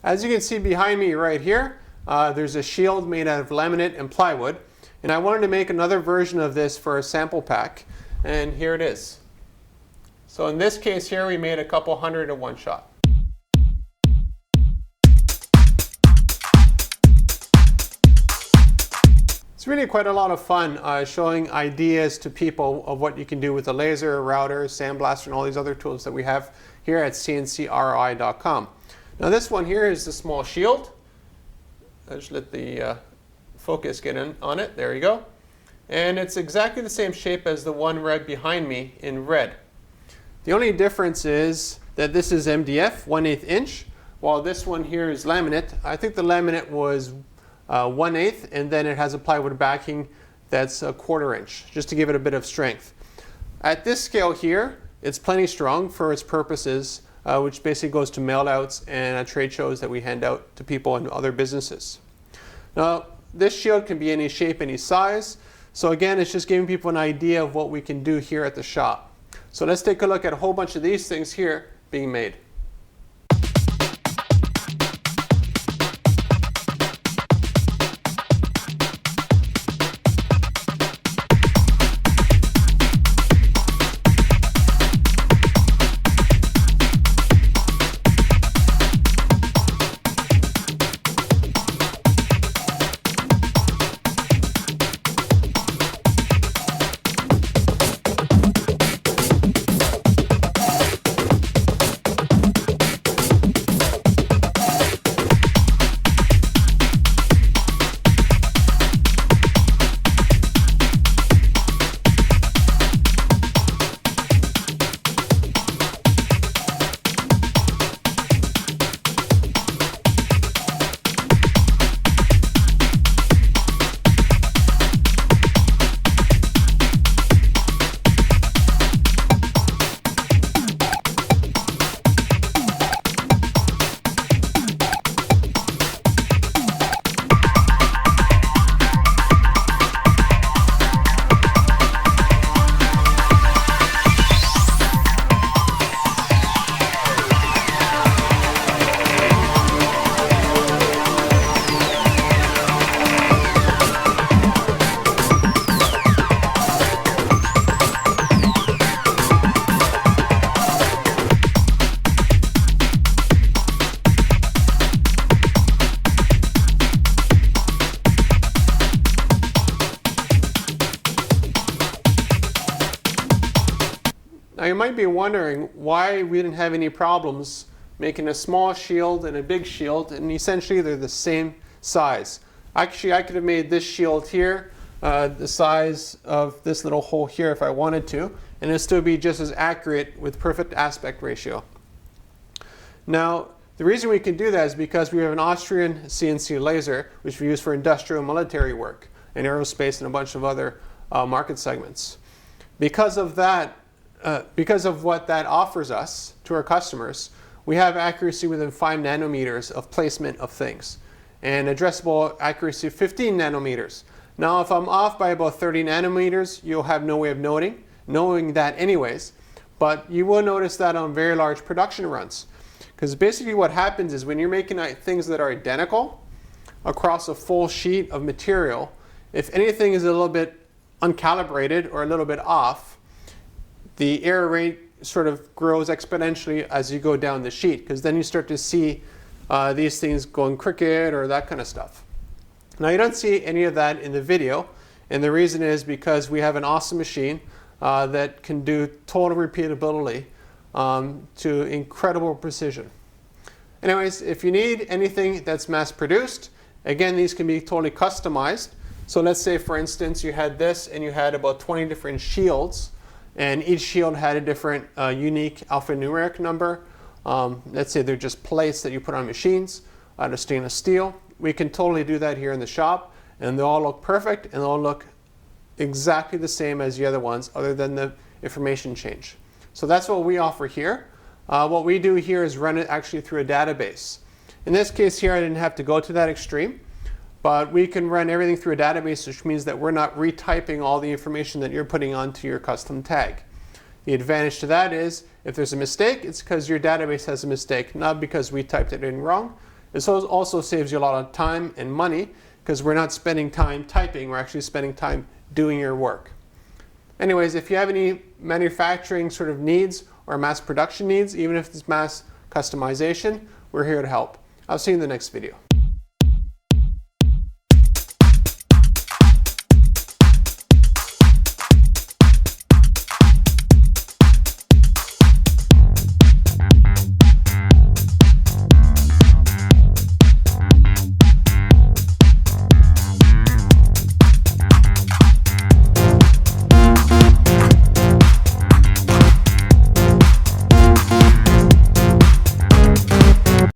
As you can see behind me right here, there's a shield made out of laminate and plywood. And I wanted to make another version of this for a sample pack. And here it is. So in this case here, we made a couple hundred in one shot. It's really quite a lot of fun showing ideas to people of what you can do with a laser, router, sandblaster, and all these other tools that we have here at CNCRI.com. Now this one here is the small shield. I'll just let the focus get in on it. There you go. And it's exactly the same shape as the one right behind me in red. The only difference is that this is MDF, 1/8 inch, while this one here is laminate. I think the laminate was 1/8, and then it has a plywood backing that's 1/4 inch, just to give it a bit of strength. At this scale here, it's plenty strong for its purposes, which basically goes to mail outs and trade shows that we hand out to people in other businesses. Now, this shield can be any shape, any size. So again, it's just giving people an idea of what we can do here at the shop. So let's take a look at a whole bunch of these things here being made. Now you might be wondering why we didn't have any problems making a small shield and a big shield, and essentially they're the same size. Actually, I could have made this shield here the size of this little hole here if I wanted to, and it'd still be just as accurate with perfect aspect ratio. Now, the reason we can do that is because we have an Austrian CNC laser, which we use for industrial military work and aerospace and a bunch of other market segments. Because of that, because of what that offers us to our customers, we have accuracy within 5 nanometers of placement of things, and addressable accuracy of 15 nanometers. Now, if I'm off by about 30 nanometers, you'll have no way of knowing that anyways, but you will notice that on very large production runs. Because basically what happens is when you're making things that are identical across a full sheet of material, if anything is a little bit uncalibrated or a little bit off, the error rate sort of grows exponentially as you go down the sheet, because then you start to see these things going crooked or that kind of stuff. Now you don't see any of that in the video, and the reason is because we have an awesome machine that can do total repeatability to incredible precision. Anyways, if you need anything that's mass produced, again, these can be totally customized. So let's say, for instance, you had this and you had about 20 different shields, and each shield had a different unique alphanumeric number. Let's say they're just plates that you put on machines out of stainless steel. We can totally do that here in the shop, and they all look perfect, and they all look exactly the same as the other ones, other than the information change. So that's what we offer here. What we do here is run it actually through a database. In this case here, I didn't have to go to that extreme, but we can run everything through a database, which means that we're not retyping all the information that you're putting onto your custom tag. The advantage to that is if there's a mistake, it's because your database has a mistake, not because we typed it in wrong. This also saves you a lot of time and money because we're not spending time typing, we're actually spending time doing your work. Anyways, if you have any manufacturing sort of needs or mass production needs, even if it's mass customization, we're here to help. I'll see you in the next video.